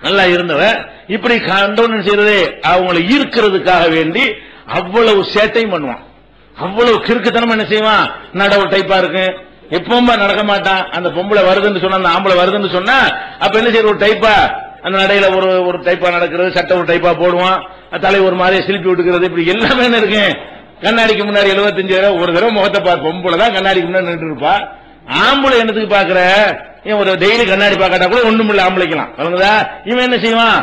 நல்லா இருந்தவ இப்படி கண்டோன்னு செய்யறது அவங்களை ஈர்க்கிறதுக்காக வேண்டி அவ்வளவு சேட்டையும் பண்ணுவான், அவ்வளவு கிறுக்குத்தனம் என்ன செய்வான், நடவு டைப்பா இருக்கு, எப்பவுமே நடக்க மாட்டான். அந்த பொம்பளை வருதுன்னு சொன்னா, அந்த ஆம்பளை வருதுன்னு சொன்னா அப்ப என்ன செய்யற, ஒரு டைப்பா அந்த நடையில ஒரு டைப்பா நடக்கிறது, சட்டை ஒரு டைப்பா போடுவான், தலை ஒரு மாதிரி சிலிப்பி விட்டுக்கிறது, இப்படி எல்லாமே என்ன இருக்கு. கண்ணாடிக்கு முன்னாடி 75 ஒரு தடவை முகத்தை பாரு, பொம்பளை தான் கண்ணாடிக்கு முன்னாடி நின்று இருப்பா. ஆம்பளை என்னத்துக்கு பாக்குற, ஒரு டெய்லி கண்ணாடி பாக்காட்டா கூட ஒண்ணும் இல்ல ஆம்பளைக்கலாம் வழங்குதா. இவன் என்ன செய்வான்,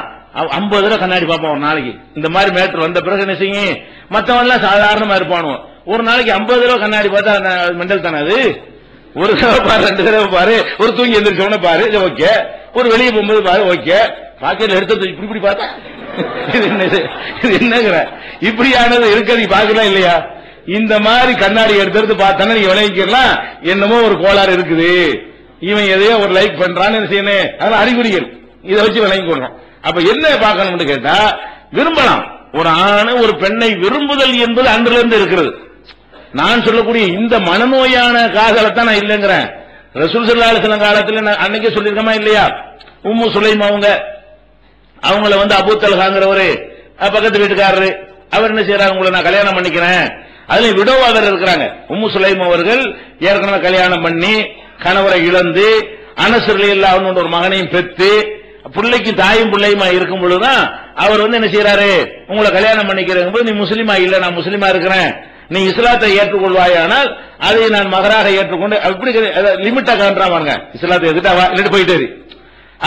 50 தடவை கண்ணாடி பார்ப்பான் ஒரு நாளைக்கு. இந்த மாதிரி மேட்டர் வந்த பிறகு என்ன செய்யும், மத்தவன் எல்லாம் சாதாரணமா இருப்பானுவோம். ஒரு நாளைக்கு 50 தடவை கண்ணாடி பார்த்தா மெண்டல் தானே அது. ஒரு தடவை பாரு, 2 தடவை பாரு, ஒரு தூங்கி எந்திரிச்சவன பாரு, ஓகே, ஒரு வெளியே போகும்போது பாரு, ஓகே, பாக்கெட்ல எடுத்து இப்படி பார்த்தா இது என்னங்கிற, இப்படியானது இருக்கு, நீ பாக்கலாம் இல்லையா. இந்த மாதிரி கண்ணாடி எடுத்து பார்த்தானே நீங்க விளைவிக்கலாம், என்னமோ ஒரு கோளாறு இருக்குது, இவன் எதையோ ஒரு லைக் பண்றான்னு என்ன செய்யணும், அதெல்லாம் அறிகுறிகள், இதை வச்சு விளங்கி கொள்றோம். அப்ப என்ன பார்க்கணும்னு கேட்டா, விரும்பலாம், ஒரு ஆண் ஒரு பெண்ணை விரும்புதல் என்பது அன்றிலிருந்து இருக்கிறது. நான் சொல்லக்கூடிய இந்த மனநோயான காதலைத்தான் நான் இல்லைங்கிறேன். ரசூல் ஸல்லல்லாஹு அலைஹி வஸல்லம் காலத்துல அன்னைக்கே சொல்லிருக்கமா இல்லையா, உம்மு சுலைம் அவங்கள அபூ தல்ஹாங்கிறவரு பக்கத்து வீட்டுக்காரரு, அவர் என்ன செய்யறாரு, உங்களை நான் கல்யாணம் பண்ணிக்கிறேன், அதுல விடோவாதர் இருக்கிறாங்க. உம்மு சுலைம் அவர்கள் ஏற்கனவே கல்யாணம் பண்ணி கணவரை இழந்து அனஸ் ரலியல்லாஹு அன்ஹு ஒரு மகனையும் பெற்று பிள்ளைக்கு தாயும் பிள்ளையுமா இருக்கும் பொழுதுதான் அவர் என்ன செய்யறாரு, உங்களை கல்யாணம் பண்ணிக்கிறேன், நீ முஸ்லீமா இல்ல, நான் முஸ்லீமா இருக்கிறேன், நீ இஸ்லாத்தை ஏற்றுக்கொள்வாயானால் அதை நான் மகராக ஏற்றுக்கொண்டு அப்படி லிமிட்டா காண்றாங்க. இஸ்லாத்தை எதுட்டாவா இல்லட்டு போயிட்டு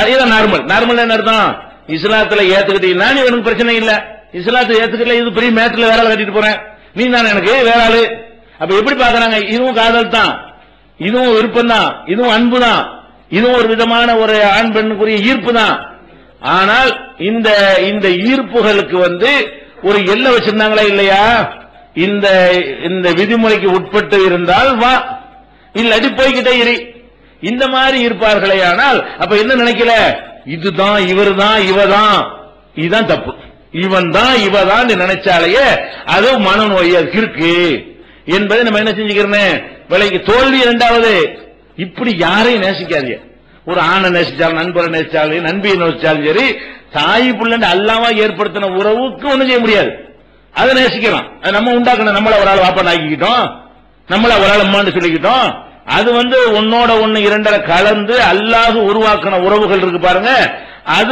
அதுதான் நார்மல் என்ன அர்த்தம், இஸ்லாத்துல ஏத்துக்கிட்டீங்கன்னா நீ எனக்கு பிரச்சனை இல்ல, இஸ்லாத்தை ஏத்துக்கல இது பெரிய மேட்டர்ல வேற கட்டிட்டு போறேன், நீ தான் எனக்கு வேற ஆளு. அப்ப எப்படி பாக்குறாங்க, இதுவும் காதல் தான், இதுவும் விருப்பம் தான், இதுவும் அன்பு தான், இதுவும் ஒரு விதமான ஒரு ஆண் பெண்ணுக்குரிய ஈர்ப்பு தான். ஆனால் இந்த ஈர்ப்புகளுக்கு ஒரு எல்லை வச்சிருந்தாங்களா இல்லையா, இந்த விதிமுறைக்கு உட்பட்டு இருந்தால் வா, இல்லாட்டி போய்கிட்டே இரு, இந்த மாதிரி இருப்பார்களே. ஆனால் அப்ப என்ன நினைக்கல, இதுதான் இவர் தான் இவதான், இதுதான் தப்பு, இவன் தான் இவதான் நினைச்சாலேயே அது மனநோய் இருக்கு என்பதை நம்ம என்ன செஞ்சுக்கிறேன் விலைக்கு. தோல்வி இரண்டாவது, இப்படி யாரையும் நேசிக்காதீங்க. ஒரு ஆணை நேசிச்சாலும், நண்பரை நேசிச்சாலும், நண்பியை நேசிச்சாலும் சரி, தாய் பிள்ளை அல்லாம ஏற்படுத்தின உறவுக்கு ஒண்ணும் செய்ய முடியாது, அதை நேசிக்கலாம். அது நம்ம உண்டாக்கணும், நம்மள ஒரு ஆள் வாப்பான்னு ஆக்கிக்கிட்டோம், நம்மள ஒரு ஆள் அம்மான்னு சொல்லிக்கிட்டோம், அது ஒன்னோட ஒண்ணு இரண்டரை கலந்து அல்லாஹ் உருவாக்கின உறவுகள் இருக்கு பாருங்க. அது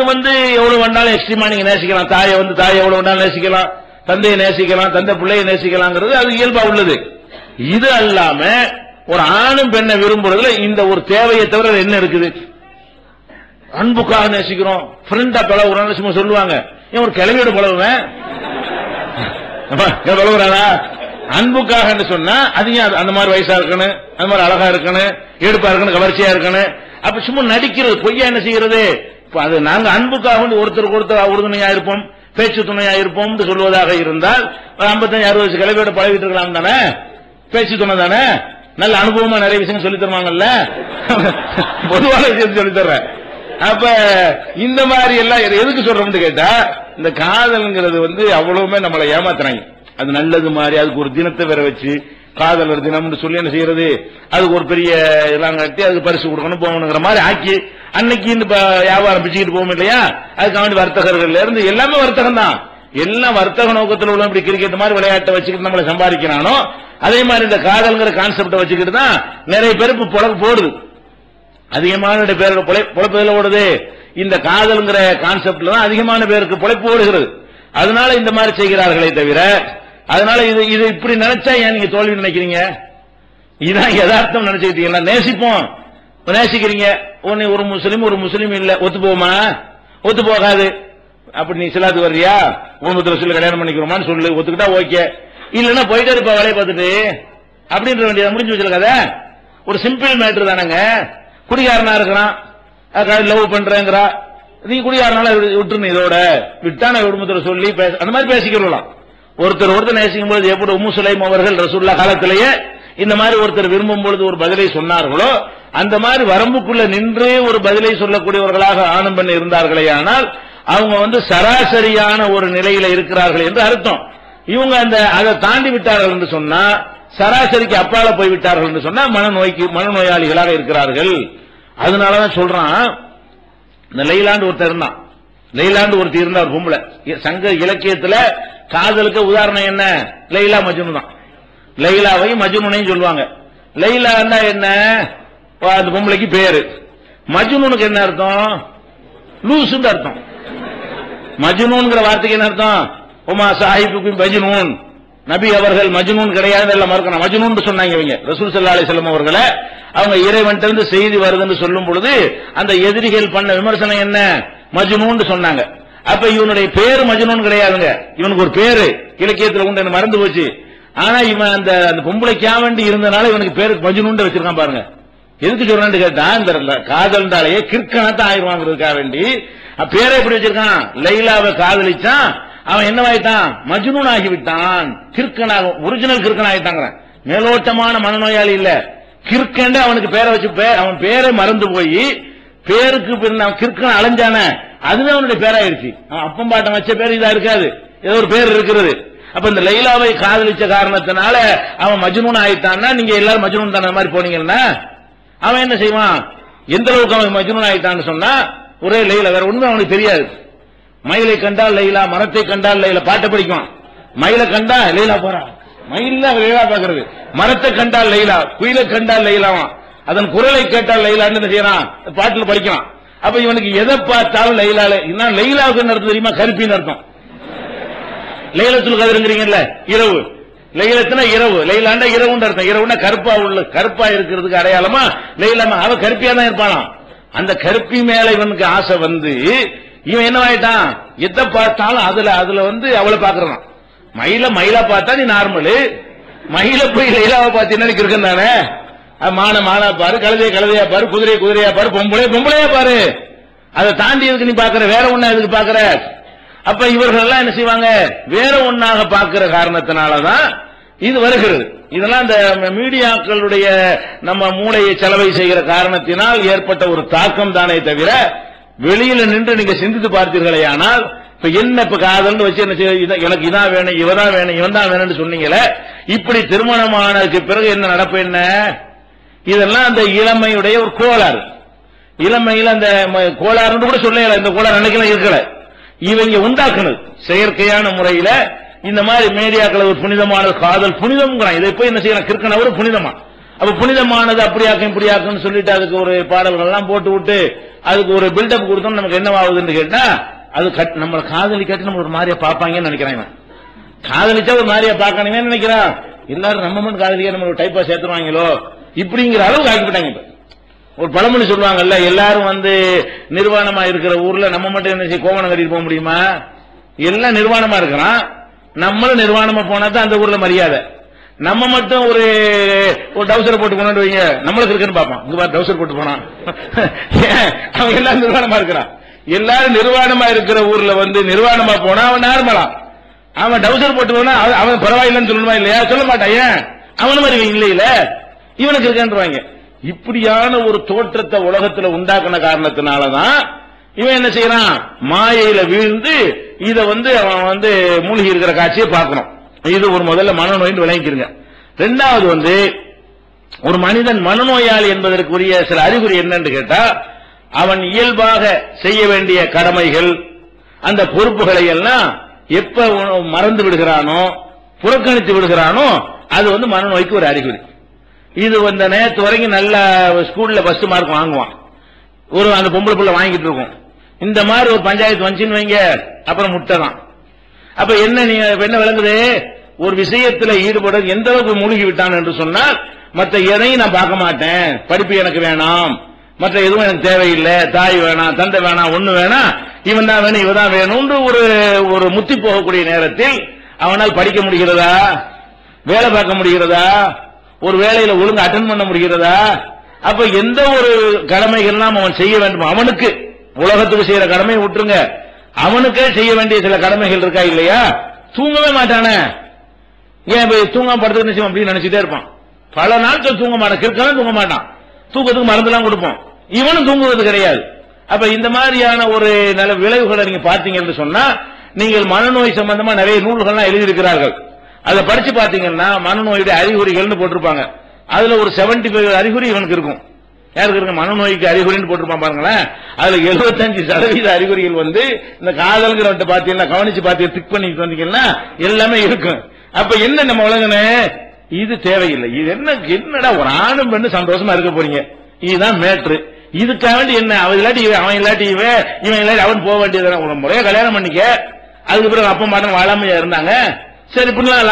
எவ்வளவு வேணாலும் எக்ஸ்ட்ரீமா நீங்க நேசிக்கலாம், தாயை தாயை எவ்வளவு வேணாலும் நேசிக்கலாம், தந்தையை நேசிக்கலாம், தந்தை பிள்ளையை நேசிக்கலாங்கிறது அது இயல்பா உள்ளது. இது அல்லாம ஒரு ஆணும் பெண்ணை விரும்புறதுல இந்த ஒரு தேவையை தவிர என்ன இருக்குது, அன்புக்காக நேசிக்கிறோம், ஃப்ரெண்டா பழகுறோம் சும்மா சொல்லுவாங்க, ஏன் ஒரு கிளவியோட பழகுவேன் பழகுறாரா, அன்புக்காக சொன்னா அது அந்த மாதிரி வயசா இருக்கணும், அந்த மாதிரி அழகா இருக்கணும், எடுப்பா இருக்கணும், கவர்ச்சியா இருக்கணும், அப்ப சும்மா நடிக்கிறது, பொய்யா என்ன செய்யறது. அது நாங்க அன்புக்காக ஒருத்தருக்கு ஒருத்தர் உறுதுணையா இருப்போம், பேச்சு துணையா இருப்போம் சொல்வதாக இருந்தால் 55-60 வயசு கிளவியோட பழகிட்டு இருக்கலாம் தானே, பேச்சு துணை தானே, நல்ல அனுபவமா நிறைய விஷயம் சொல்லி தருவாங்கல்ல, பொதுவான விஷயத்தை சொல்லி தர்றேன். அப்ப இந்த மாதிரி எல்லாம் எதுக்கு சொல்றோம்னு கேட்டா, இந்த காதல்ங்கிறது அவ்வளவுமே நம்மளை ஏமாத்துறாங்க. அது நல்லது மாதிரி அதுக்கு ஒரு தினத்தை வேற வச்சு காதலர் தினம்னு சொல்லி என்ன செய்யறது, அதுக்கு ஒரு பெரிய எல்லாம் கட்டி அதுக்கு பரிசு கொடுக்கணும் போகணுங்கிற மாதிரி ஆக்கி அன்னைக்கு இந்த வியாபாரம் பிச்சுக்கிட்டு போகும் இல்லையா. அதுக்காண்டி வர்த்தகர்கள் இருந்து எல்லாமே வர்த்தகம் தான், எல்லாம் வர்த்தக நோக்கத்தில் உள்ள இப்படி கிரிக்கெட் மாதிரி விளையாட்டை வச்சுக்கிட்டு நம்மளை சம்பாதிக்கிறானோ அதே மாதிரி இந்த காதல்ங்கிற கான்செப்டை வச்சுக்கிட்டு தான் நிறைய பேர் இப்ப பொழப்பு போடுது. அதிகமான பேருக்கு பொழைப்பு ஓடுது, இந்த காதல்ங்கிற கான்செப்ட்ல தான் அதிகமான பேருக்கு பொழைப்பு ஓடுகிறது. அதனால இந்த மாதிரி செய்கிறார்களே தவிர, அதனால இது இப்படி நினைச்சா ஏன் நீங்க தோல்வி நினைக்கிறீங்க, இதான் யதார்த்தம் நினைச்சுக்கிட்டீங்களா. நேசிப்போம், நேசிக்கிறீங்க, ஒரு முஸ்லீம் இல்ல, ஒத்து போகுமா, ஒத்து போகாது. அப்படி நீ இஸ்லாத்துக்கு வர்றியா, குடும்பத்தில் சொல்லி கல்யாணம் பண்ணிக்கிறோமான்னு சொல்லு, ஒத்துக்கிட்டா ஓகே, இல்லன்னா போயிட்டே இருப்பா வேலையை பார்த்துட்டு அப்படின்ற வேண்டியதை முடிஞ்சு வச்சிருக்காத. ஒரு சிம்பிள் மேட்டர் தானங்க. குடிகாரனா இருக்கிறான், லவ் பண்றேங்கிறா, நீ குடிகாரனால விட்டுருணும், இதோட விட்டான குடும்பத்தில் சொல்லி அந்த மாதிரி பேசிக்கலாம். ஒருத்தர் நேசிக்கும் பொழுது எப்படி உம்மு சுலைம் அவர்கள் ரசூலுல்லாஹ் காலத்திலேயே இந்த மாதிரி ஒருத்தர் விரும்பும் பொழுது ஒரு பதிலை சொன்னார்களோ, அந்த மாதிரி வரம்புக்குள்ள நின்று ஒரு பதிலை சொல்லக்கூடியவர்களாக ஆணும் பெண் இருந்தார்களே, ஆனால் அவங்க சராசரியான ஒரு நிலையில இருக்கிறார்கள் என்று அர்த்தம். இவங்க அதை தாண்டி விட்டார்கள் என்று சொன்னா, சராசரிக்கு அப்பால போய் விட்டார்கள் என்று சொன்னா மனநோயாளிகளாக இருக்கிறார்கள். அதனாலதான் சொல்றான், இந்த லைலாண்டு ஒருத்தர் இருந்தான், லைலாண்டு ஒருத்தி இருந்தா ஒரு பொம்பளை. சங்க இலக்கியத்துல காதலுக்கு உதாரணம் என்ன? லைலா மஜ்னூன் தான். லைலாவையும் மஜ்னூனையும் சொல்லுவாங்க. லைலான்னா என்ன? அந்த பொம்பளைக்கு பேரு. மஜ்னூனுக்கு என்ன அர்த்தம்? லூசுன்னு அர்த்தம். மஜ்னூன்ங்கிற வார்த்தைக்கு என்ன அர்த்தம்? உமா சாஹிபுக்கும் மஜ்னூன், நபி அவர்கள் மஜ்னூன் கிடையாது எல்லாம் மறுக்கணும். மஜ்னூன் சொன்னாங்க இவங்க ரசூல் ஸல்லல்லாஹு அலைஹி வஸல்லம் அவர்களை. அவங்க இறைவன்ட்ட இருந்து செய்தி வருதுன்னு சொல்லும் பொழுது அந்த எதிரிகள் பண்ண விமர்சனம் என்ன? மஜ்னூன் சொன்னாங்க. அப்ப இவனுடைய பேரு மஜ்னூன் கிடையாதுங்க. இவனுக்கு ஒரு பேரு இலக்கியத்தில் உண்டு, மறந்து போச்சு. ஆனா இவன் அந்த பொம்பளைக்கா வேண்டி இருந்தனால இவனுக்கு பேரு மஜ்னூன் வச்சிருக்கான் பாருங்க. எதுக்கு சொல்றான்னு கேட்டா, இந்த காதல்னாலேயே கிற்கணத்தான் ஆயிடுவாங்கிறதுக்காக வேண்டி பேரை எப்படி வச்சிருக்கான்? லைலாவை காதலிச்சான், அவன் என்னவாயிட்டான்? மஜ்னூன் ஆகிவிட்டான். கிற்கனாக ஒரிஜினல் கிற்கன் ஆகிட்டாங்க. மேலோட்டமான மனநோயாளி இல்ல, கிற்கண்டு அவனுக்கு பேரை வச்சு அவன் பேரை மறந்து போய் பேருக்கு கிற்கன் அலைஞ்சான, அதுவே அவனுடைய பேராயிருச்சு. அவன் அப்பம் பாட்டம் வச்ச பேர் இதா இருக்காது, ஏதோ ஒரு பேர் இருக்கிறது. அப்ப இந்த லைலாவை காதலிச்ச காரணத்தினால அவன் மஜ்னூன் ஆயிட்டான்னா, நீங்க எல்லாரும் மஜ்னூன் தான மாதிரி போனீங்கன்னா அவன் என்ன செய்வான்? எந்த அளவுக்கு அவன் மஜ்னூன் ஆயிட்டான்னு சொன்னா, ஒரே லைலா, வேற ஒண்ணுமே அவனுக்கு தெரியாது. மயிலை கண்டால் லைலா, மரத்தை கண்டால் லைலா, பாட்டை படிக்கும். மயிலை கண்டா லைலா போறான், மயில் லைலா பாக்குறது. மரத்தை கண்டால் லைலா, குயிலை கண்டால் லைலாவான், அதன் குரலை கேட்டால் லைலான்னு என்ன செய்யறான்? பாட்டுல படிக்கிறான். அப்ப இவனுக்கு எதை பார்த்தாலும் லைலா. லைலாவுக்கு அர்த்தம் தெரியுமா? கருப்பின்னு அர்த்தம். லைலத்துல் கத்ருங்கறீங்கல்ல, இரவு. லைலத்துனா இரவு, லைலாண்டா இரவுன்னு அர்த்தம். இரவுனா கருப்பா உள்ள, கருப்பா இருக்கிறதுக்கு அடையாளமா லைலாமா. அவன் கருப்பியா தான் இருப்பானா. அந்த கருப்பி மேல இவனுக்கு ஆசை வந்து இவன் என்ன ஆயிட்டான்? எதை பார்த்தாலும் அதுல வந்து அவளை பாக்குறான். மயிலா பார்த்தா நீ நார்மலு, மயில போய் லைலாவை பார்த்து என்ன இருக்குன்னு தானே. மானா பாரு, கழுதையா பாரு, குதிரையா பாரு, பொம்பளையா பாரு. அதை தாண்டி எதுக்கு நீ பாக்குற? வேற ஒண்ணா எதுக்கு பாக்குற? அப்ப இவர்கள் எல்லாம் என்ன செய்வாங்க? வேற ஒன்னாக பார்க்கிற காரணத்தினாலதான் இது வருகிறது. இதெல்லாம் இந்த மீடியாக்களுடைய நம்ம மூளையை செலவை செய்கிற காரணத்தினால் ஏற்பட்ட ஒரு தாக்கம் தானே தவிர, வெளியில நின்று நீங்க சிந்தித்து பார்த்தீர்களே ஆனால், இப்ப என்ன இப்ப காதல்னு வச்சு என்ன செய்ய, எனக்கு இதான் வேணும், இவதான் வேணும், இவன் தான் வேணும்னு சொன்னீங்களே, இப்படி திருமணமானதுக்கு பிறகு என்ன நடப்பு? என்ன இதெல்லாம் அந்த இளமையுடைய ஒரு கோளாறு. இளமையில அந்த கோளாறுன்னு கூட சொல்லல, இந்த கோளாறு அன்னைக்கெல்லாம் இருக்கல, இவங்க உண்டாக்குனது செயற்கையான முறையில. இந்த மாதிரி மீடியாக்களை ஒரு புனிதமான காதல் புனிதம், இதை போய் என்ன செய்யலாம்? கிற்கன ஒரு புனிதமா. அப்ப புனிதமானது அப்படியாக்கும் இப்படியாக்குன்னு சொல்லிட்டு அதுக்கு ஒரு பாடல்கள் எல்லாம் போட்டு விட்டு அதுக்கு ஒரு பில்டப் கொடுத்தோம். நமக்கு என்ன ஆகுதுன்னு கேட்டா, அது நம்ம காதலி கட்டி நம்ம ஒரு மாதிரியா பாப்பாங்கன்னு நினைக்கிறாங்க. காதலிச்சா ஒரு மாதிரியா பாக்கணுமே நினைக்கிறான். எல்லாரும் நம்ம மட்டும் காதலிக்க நம்ம ஒரு டைப்பா சேர்த்துருவாங்களோ இப்படிங்கிற அளவுக்கு ஆக்கிவிட்டாங்க. இப்ப ஒரு பழமொழி சொல்லுவாங்கல்ல, எல்லாரும் வந்து நிர்வாணமா இருக்கிற ஊர்ல நம்ம மட்டும் என்ன செய்ய கோவணம் கட்டிட்டு போக முடியுமா? எல்லாம் நிர்வாணமா இருக்கிறான், நம்மளும் நிர்வாணமா போனா தான் அந்த ஊர்ல மரியாதை. நம்ம மட்டும் ஒரு டவுசர் போட்டு போனோம் வைங்க, நம்மளுக்கு இருக்குன்னு பாப்பான். இங்க பாரு டவுசர் போட்டு போனான், அவன் எல்லாம் நிர்வாணமா இருக்கிறான். எல்லாரும் நிர்வாணமா இருக்கிற ஊர்ல வந்து நிர்வாணமா போனா அவன் நார்மலா, அவன் டவுசர் போட்டு போனா அவன் பரவாயில்லன்னு சொல்லணுமா இல்லையா? சொல்ல மாட்டான். ஏன் அவனு மாதிரி இல்லையில இவனுக்கு இருக்கேன்றாங்க. இப்படியான ஒரு தோற்றத்தை உலகத்துல உண்டாக்குன காரணத்தினாலதான் இவன் என்ன செய்யறான்? மாயையில வீழ்ந்து இத வந்து அவன் வந்து மூழ்கி இருக்கிற காட்சியை பார்க்கணும். இது ஒரு முதல்ல மனநோயின்னு விளங்கிக்கிறங்க. ரெண்டாவது வந்து ஒரு மனிதன் மனநோயாளி என்பதற்குரிய சில அறிகுறி என்னன்னு கேட்டா, அவன் இயல்பாக செய்ய வேண்டிய கடமைகள், அந்த பொறுப்புகளை எல்லாம் எப்ப மறந்து விடுகிறானோ, புறக்கணித்து விடுகிறானோ, அது வந்து மனநோய்க்கு ஒரு அறிகுறி. இது வந்து நேற்று வரைக்கும் நல்ல ஸ்கூல்ல ஃபர்ஸ்ட் மார்க் வாங்குவான், ஒரு அந்த பொம்பளை புள்ள வாங்கிட்டு இருக்கும். இந்த மாதிரி ஒரு பஞ்சாயத்து வந்துச்சுன்னு வைங்க, அப்புறம் முட்டை தான். அப்ப என்ன நீங்க என்ன விளங்குது? ஒரு விஷயத்துல ஈடுபட எந்த அளவுக்கு மூழ்கி விட்டான் என்று சொன்னால், மற்ற எதையும் நான் பார்க்க மாட்டேன், படிப்பு எனக்கு வேணாம், மற்ற எதுவும் எனக்கு தேவையில்லை, தாய் வேணாம், தந்தை வேணாம், ஒண்ணு வேணாம், இவன் தான் வேணும், இவன் தான் வேணும்னு ஒரு முத்தி போகக்கூடிய நேரத்தில் அவனால் படிக்க முடிகிறதா? வேலை பார்க்க முடிகிறதா? ஒரு வேலையில ஒழுங்கு அட்டென்ட் பண்ண முடிகிறதா? அப்ப எந்த ஒரு கடமைகள்லாம் அவன் செய்ய வேண்டும், அவனுக்கு உலகத்துக்கு செய்யற கடமையை விட்டுருங்க, அவனுக்கே செய்ய வேண்டிய சில கடமைகள் இருக்கா இல்லையா? தூங்கவே மாட்டானே. ஏன் தூங்காம படுத்து நிச்சயம் அப்படின்னு நினைச்சிட்டே இருப்பான். பல நாட்கள் தூங்க மாட்டான், கிற்கெல்லாம் தூங்க மாட்டான், தூக்கத்துக்கு மருந்தெல்லாம் கொடுப்போம், இவனும் தூங்குவது கிடையாது. அப்ப இந்த மாதிரியான ஒரு நல்ல விளைவுகளை நீங்க பார்த்தீங்கன்னு சொன்னா, நீங்கள் மனநோய் சம்பந்தமா நிறைய நூல்கள்லாம் எழுதியிருக்கிறார்கள். அதை படிச்சு பார்த்தீங்கன்னா மனநோயுடைய அறிகுறிகள்னு போட்டிருப்பாங்க. அதுல ஒரு 75 அறிகுறி இவனுக்கு இருக்கும். யாருக்கு இருக்கு மனநோய்க்கு அறிகுறின்னு போட்டிருப்பான் பாருங்களேன். அதுல 75% அறிகுறிகள் வந்து இந்த காதல்கிற பாத்தீங்கன்னா கவனிச்சு பாத்தீங்க திக் பண்ணிட்டு வந்தீங்கன்னா எல்லாமே இருக்கும். அப்ப என்ன நம்ம உலகனே இது தேவையில்லை. இது என்னடா ஒரு ஆணும் பெண்ணு சந்தோஷமா இருக்க போறீங்க, இதுதான் மேட்ரு. இதுக்காக வேண்டி என்ன அவன் இல்லாட்டி அவன் இல்லாட்டி இவன் இல்லாட்டி அவன் போக வேண்டியது. ஒரு முறையா கல்யாணம் பண்ணிக்க, அதுக்கு பிறகு அப்பா மாட்டம் வாழாமையா இருந்தாங்க. சரி இப்படிலாம்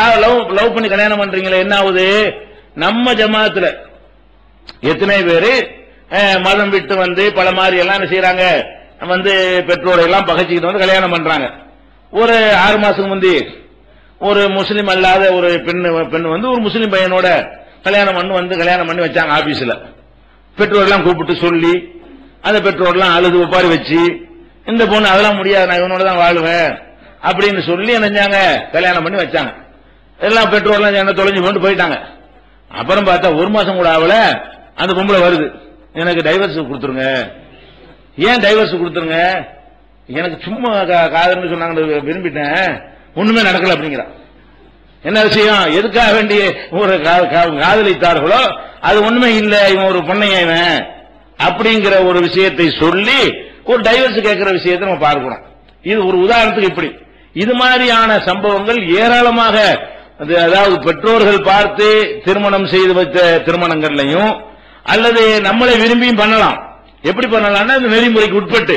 லவ் பண்ணி கல்யாணம் பண்றீங்களே என்ன ஆகுது? நம்ம ஜமாத்துல எத்தனை பேரு மதம் விட்டு வந்து பல மாதிரி எல்லாம் என்ன செய்யறாங்க வந்து பெற்றோரை எல்லாம் பகைச்சிக்கிட்டு வந்து கல்யாணம் பண்றாங்க. ஒரு 6 மாசத்துக்கு முந்தி ஒரு முஸ்லீம் அல்லாத ஒரு பெண் வந்து ஒரு முஸ்லீம் பையனோட கல்யாணம் பண்ணி வச்சாங்க ஆபீஸ்ல. பெற்றோர்லாம் கூப்பிட்டு சொல்லி அந்த பெற்றோர்லாம் அழுது ஒப்பாரி வச்சு இந்த பொண்ணு அதெல்லாம் முடியாது நான் இவனோட தான் வாழுவேன் அப்படின்னு சொல்லி நினைச்சாங்க கல்யாணம் பண்ணி வச்சாங்க. எல்லாம் பெற்றோர்லாம் என்ன தொலைஞ்சு கொண்டு போயிட்டாங்க. அப்புறம் பார்த்தா 1 மாசம் கூட ஆகல அந்த பொம்பளை வருது, எனக்கு டைவர்ஸ் கொடுத்துருங்க. ஏன் டைவர்ஸ் கொடுத்துருங்க? எனக்கு சும்மா காதல்னு சொன்னாங்க, விரும்பிட்டேன், ஒண்ணுமே நடக்கல அப்படிங்கிற. என்ன விஷயம்? எதுக்காக வேண்டிய ஒரு காதலித்தார்களோ அது ஒண்ணுமே இல்ல, இவன் ஒரு பொண்ணையன் அப்படிங்கிற ஒரு விஷயத்தை சொல்லி ஒரு டைவர்ஸ் கேட்கிற விஷயத்தை நம்ம பார்க்கிறோம். இது ஒரு உதாரணத்துக்கு இப்படி இது மாதிரியான சம்பவங்கள் ஏராளமாக, அதாவது பெற்றோர்கள் பார்த்து திருமணம் செய்து வைத்த திருமணங்கள்லையும் அல்லது நம்மளை விரும்பியும் பண்ணலாம். எப்படி பண்ணலாம்னா இந்த நெறிமுறைக்கு உட்பட்டு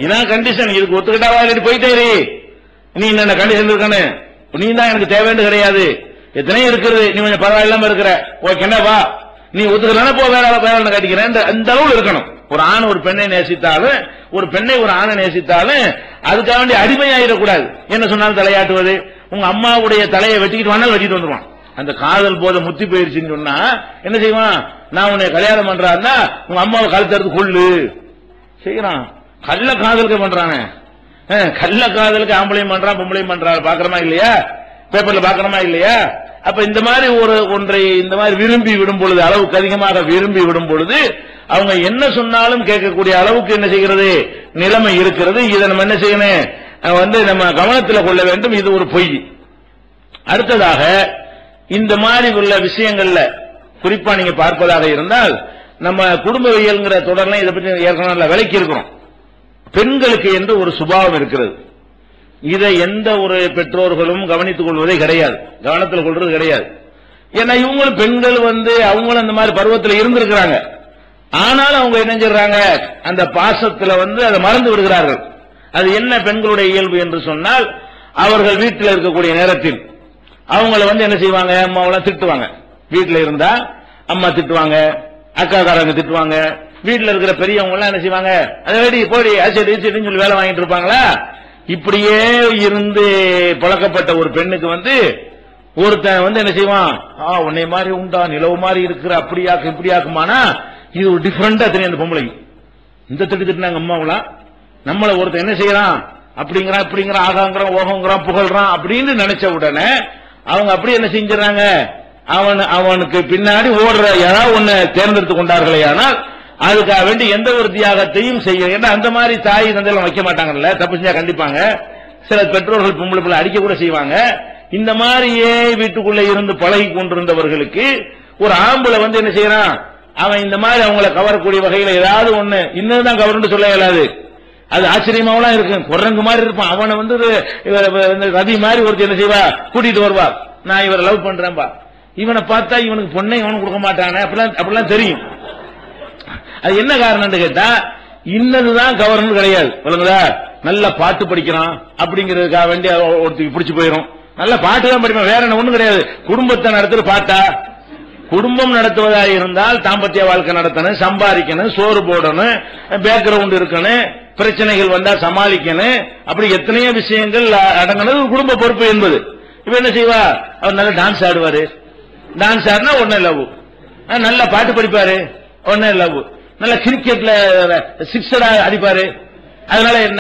இதான் கண்டிஷன், இதுக்கு ஒத்துக்கிட்டாவா போயிட்டே நீ என்ன கண்டிஷன் இருக்கானு நீ தான் எனக்கு தேவைன்னு கிடையாது, எத்தனையும் இருக்கிறது, நீ கொஞ்சம் பரவாயில்லாம இருக்கிற ஓகேவா, நீ ஒத்துக்கலன்னா போ வேற கட்டிக்கிறேன். அந்த அளவு இருக்கணும். ஒரு ஆண் ஒரு பெண்ணை நேசித்தாலும் ஒரு பெண்ணை ஒரு ஆணை நேசித்தாலும் அதுக்காக வேண்டிய அடிமையாயிடக்கூடாது. என்ன சொன்னாலும் தலையாட்டுவது, உங்க அம்மாவுடைய தலையை வெட்டிக்கிட்டு வேணாலும் வெட்டிட்டு வந்துருவான். அந்த காதல் போத முத்தி போயிருச்சுன்னு சொன்னா என்ன செய்வான்? நான் உன்னை கல்யாணம் பண்றான்னா உங்க அம்மாவை கழுத்தறுத்து கொள்ளு செய்யறான். கள்ள காதலுக்கு பண்றானே, கள்ள காதலுக்கு ஆம்பளையும் பண்றான் பொம்பளையும் பண்றான். பாக்குறமா இல்லையா? பேப்பர்ல பாக்குறமா இல்லையா? அப்ப இந்த மாதிரி ஒன்றை இந்த மாதிரி விரும்பி விடும் பொழுது, அளவுக்கு அதிகமாக விரும்பி விடும் பொழுது அவங்க என்ன சொன்னாலும் கேட்கக்கூடிய அளவுக்கு என்ன செய்கிறது நிலைமை இருக்கிறது. இதை நம்ம என்ன செய்யணும் வந்து நம்ம கவனத்தில் கொள்ள வேண்டும். இது ஒரு பொய். அடுத்ததாக இந்த மாதிரி உள்ள விஷயங்கள்ல குறிப்பா நீங்க பார்ப்பதாக இருந்தால் நம்ம குடும்பவியல்ங்கிற தொடர்ல இதை பற்றி ஏற்கனவே விலக்கி இருக்கிறோம். பெண்களுக்கு என்று ஒரு சுபாவம் இருக்கிறது. இதை எந்த ஒரு பெற்றோர்களும் கவனித்துக் கொள்வதே கிடையாது, கவனத்தில் கொள்வது கிடையாது. ஏன்னா இவங்களும் பெண்கள் வந்து அவங்களும் அந்த மாதிரி பருவத்தில் இருந்திருக்கிறாங்க. ஆனாலும் அவங்க என்ன செய்றாங்க, அந்த பாசத்துல வந்து அதை மறந்து விடுகிறார்கள். அது என்ன பெண்களுடைய இயல்பு என்று சொன்னால், அவர்கள் வீட்டில் இருக்கக்கூடிய நேரத்தில் அவங்கள வந்து என்ன செய்வாங்க, அம்மாவெல்லாம் திட்டுவாங்க. வீட்டில் இருந்தா அம்மா திட்டுவாங்க, அக்காக்காரங்க திட்டுவாங்க, வீட்டில் இருக்கிற பெரியவங்க எல்லாம் என்ன செய்வாங்க, அதை ரெடி போடி அச்சடின்னு சொல்லி வேலை வாங்கிட்டு இருப்பாங்களா. இப்படியே இருந்து பழக்கப்பட்ட ஒரு பெண்ணுக்கு வந்து ஒருத்தன் வந்து என்ன செய்வான், உன்னை மாதிரி உண்டா, நிலவு மாதிரி இருக்கிற, அப்படியாக்கு இப்படியாக்குமானா இது ஒரு டிஃபரெண்டா தெரியும். அந்த பொம்பளைக்கு இந்த திட்டுனாங்க அம்மாவெல்லாம், நம்மள ஒருத்தன் என்ன செய்யறான் அப்படிங்கிறான் இப்படிங்கிறான் ஆகாங்கிறான் ஓகங்கிறான் புகழ்றான் அப்படின்னு நினைச்ச உடனே அவங்க அப்படி என்ன செஞ்சாங்க, அவனுக்கு பின்னாடி ஓடுற யாராவது ஒன்னு தேர்ந்தெடுத்து கொண்டார்களே. ஆனால் அதுக்காக வேண்டி எந்த ஒரு தியாகத்தையும் செய்ய, ஏன்னா அந்த மாதிரி தாய் தந்தையெல்லாம் வைக்க மாட்டாங்கல்ல, தப்பு செஞ்சா கண்டிப்பாங்க. சில பெற்றோர்கள் பொம்பளை பிள்ளை அடிக்க கூட செய்வாங்க. இந்த மாதிரியே வீட்டுக்குள்ள இருந்து பழகி கொண்டிருந்தவர்களுக்கு ஒரு ஆம்பளை வந்து என்ன செய்யறான், அவன் இந்த மாதிரி அவங்களை கவரக்கூடிய வகையில ஏதாவது ஒண்ணு இன்னும் கவர்ன்னு சொல்ல இயலாது. அது ஆச்சரியமாவெல்லாம் இருக்கு. குரங்கு மாதிரி இருப்பான். அவனை வந்து ரதி மாதிரி ஒருத்தர் என்ன செய்வா, கூட்டிட்டு வருவா, நான் இவரை லவ் பண்றேன்பா. இவனை பார்த்தா இவனுக்கு பொண்ணை இவனுக்கு கொடுக்க மாட்டானே அப்படிலாம் தெரியும். அது என்ன காரணம் கேட்டா, இன்னதுதான் கவர்னு கிடையாது. சொல்லுங்களா, நல்ல பாட்டு படிக்கிறான் அப்படிங்கிறதுக்காக வேண்டி ஒருத்தருக்கு பிடிச்சு போயிடும். நல்ல பாட்டு தான் படிப்பான், வேற என்ன ஒண்ணும் கிடையாது. குடும்பத்தை நடத்துற பாட்டா, குடும்பம் நடத்துவதாக இருந்தால் தாம்பத்திய வாழ்க்கை நடத்தணும், சம்பாதிக்கணும், சோறு போடணும், பேக்ரவுண்ட் இருக்கணும், பிரச்சனைகள் வந்தா சமாளிக்கணும், அப்படி எத்தனையோ விஷயங்கள் அடங்கினது குடும்ப பொறுப்பு என்பது. இப்ப என்ன செய்வா, அவர் நல்ல டான்ஸ் ஆடுவாரு, டான்ஸ் ஆடினா உடனே லவ், நல்ல பாட்டு படிப்பாரு உடனே லவ், நல்ல கிரிக்கெட்ல சிக்ஸரா அடிப்பாரு, அதனால என்ன